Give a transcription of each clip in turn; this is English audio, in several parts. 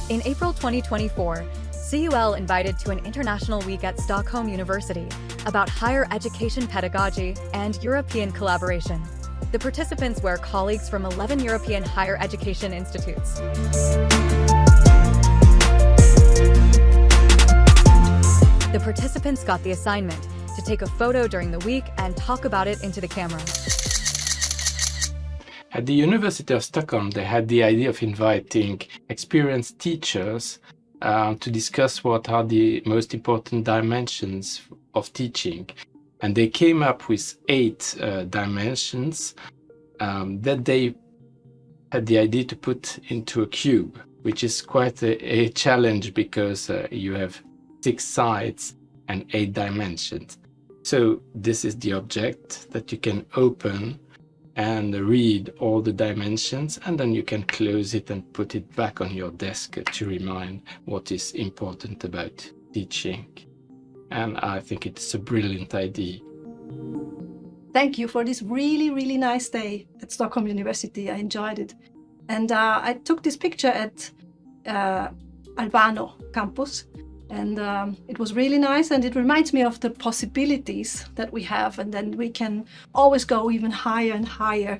In April 2024, CUL invited to an international week at Stockholm University about higher education pedagogy and European collaboration. The participants were colleagues from 11 European higher education institutes. The participants got the assignment to take a photo during the week and talk about it into the camera. At the University of Stockholm, they had the idea of inviting experienced teachers to discuss what are the most important dimensions of teaching. And they came up with 8 dimensions that they had the idea to put into a cube, which is quite a challenge because you have 6 sides and 8 dimensions. So this is the object that you can open and read all the dimensions, and then you can close it and put it back on your desk to remind what is important about teaching. And I think it's a brilliant idea. Thank you for this really, really nice day at Stockholm University. I enjoyed it. And I took this picture at Albano campus. And it was really nice, and it reminds me of the possibilities that we have, and then we can always go even higher and higher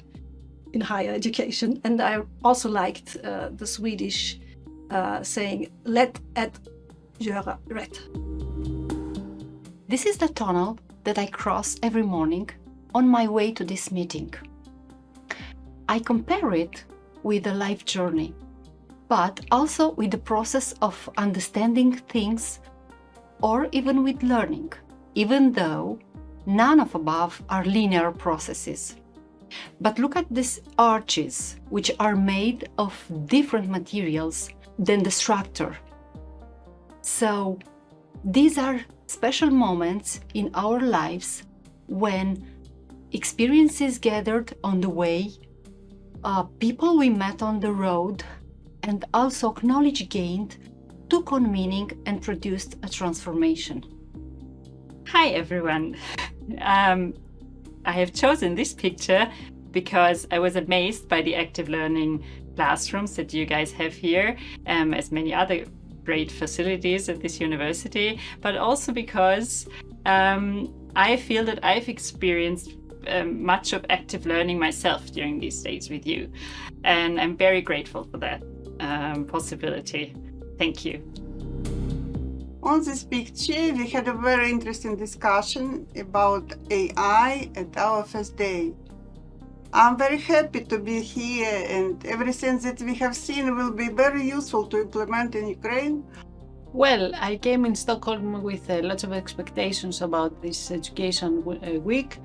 in higher education. And I also liked the Swedish saying, "Lätt att göra rätt." This is the tunnel that I cross every morning on my way to this meeting. I compare it with a life journey, but also with the process of understanding things, or even with learning, even though none of above are linear processes. But look at these arches, which are made of different materials than the structure. So these are special moments in our lives when experiences gathered on the way, people we met on the road, and also knowledge gained took on meaning and produced a transformation. Hi everyone. I have chosen this picture because I was amazed by the active learning classrooms that you guys have here, as many other great facilities at this university, but also because I feel that I've experienced much of active learning myself during these days with you, and I'm very grateful for that possibility. Thank you. On this picture, we had a very interesting discussion about AI at our first day. I'm very happy to be here, and everything that we have seen will be very useful to implement in Ukraine. Well, I came in Stockholm with lots of expectations about this education week,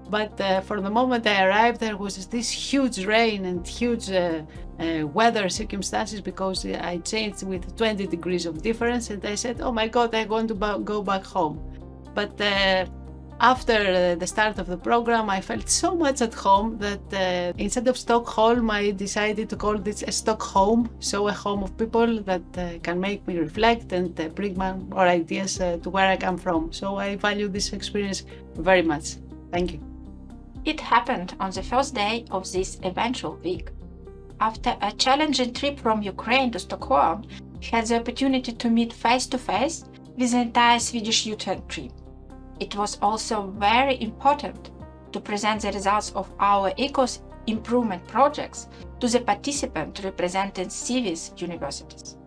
but for the moment I arrived, there was this huge rain and huge weather circumstances, because I changed with 20 degrees of difference, and I said, oh my God, I want to go back home. But after the start of the program, I felt so much at home that instead of Stockholm, I decided to call this a Stockholm, so a home of people that can make me reflect and bring more ideas to where I come from. So I value this experience very much. Thank you. It happened on the first day of this eventual week. After a challenging trip from Ukraine to Stockholm, I had the opportunity to meet face-to-face with the entire Swedish youth team. It was also very important to present the results of our ECOS improvement projects to the participants representing cities universities.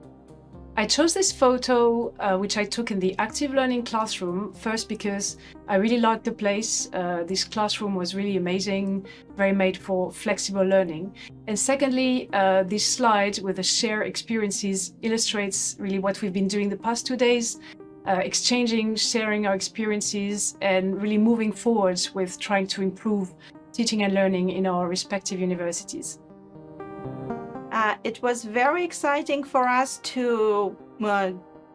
I chose this photo, which I took in the active learning classroom, first because I really liked the place. This classroom was really amazing, very made for flexible learning. And secondly, this slide with the share experiences illustrates really what we've been doing the past 2 days, exchanging, sharing our experiences, and really moving forwards with trying to improve teaching and learning in our respective universities. It was very exciting for us to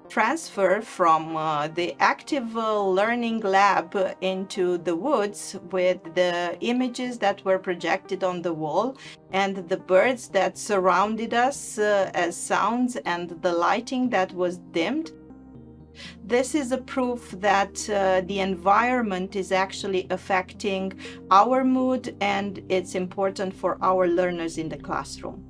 transfer from the active learning lab into the woods with the images that were projected on the wall and the birds that surrounded us as sounds and the lighting that was dimmed. This is a proof that the environment is actually affecting our mood, and it's important for our learners in the classroom.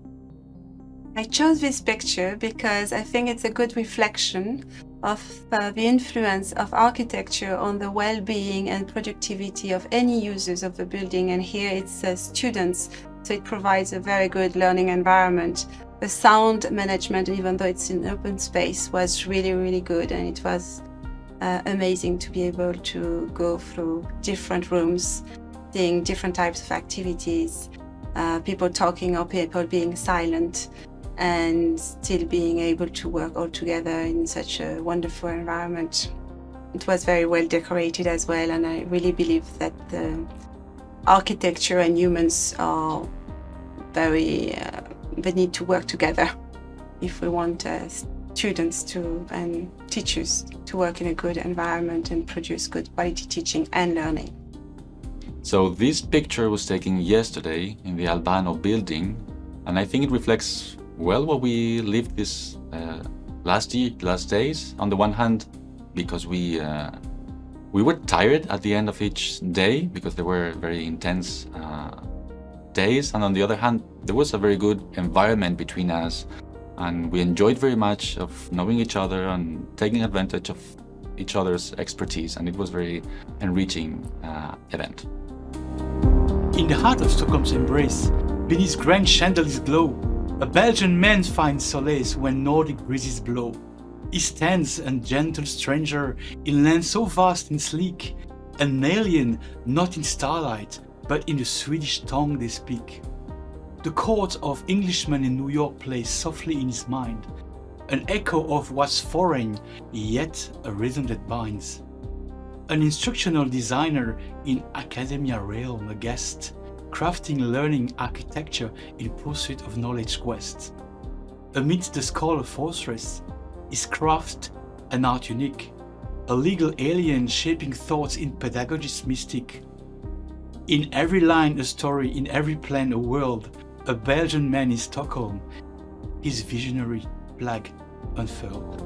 I chose this picture because I think it's a good reflection of the influence of architecture on the well-being and productivity of any users of the building. And here it's students, so it provides a very good learning environment. The sound management, even though it's in open space, was really, really good, and it was amazing to be able to go through different rooms, seeing different types of activities, people talking or people being silent, and still being able to work all together in such a wonderful environment. It was very well decorated as well, and I really believe that the architecture and humans are very, they need to work together if we want students to and teachers to work in a good environment and produce good quality teaching and learning. So this picture was taken yesterday in the Albano building, and I think it reflects well what we lived this last days. On the one hand, because we were tired at the end of each day because they were very intense days, and on the other hand, there was a very good environment between us, and we enjoyed very much of knowing each other and taking advantage of each other's expertise, and it was very enriching event. In the heart of Stockholm's embrace, beneath grand chandeliers glow, a Belgian man finds solace when Nordic breezes blow. He stands a gentle stranger in land so vast and sleek, an alien not in starlight, but in the Swedish tongue they speak. The chords of Englishmen in New York play softly in his mind, an echo of what's foreign, yet a rhythm that binds. An instructional designer in academia realm, a guest, crafting learning architecture in pursuit of knowledge quest. Amidst the scholar fortress, is craft an art unique, a legal alien shaping thoughts in pedagogy's mystic. In every line a story, in every plan a world, a Belgian man in Stockholm, his visionary flag unfurled.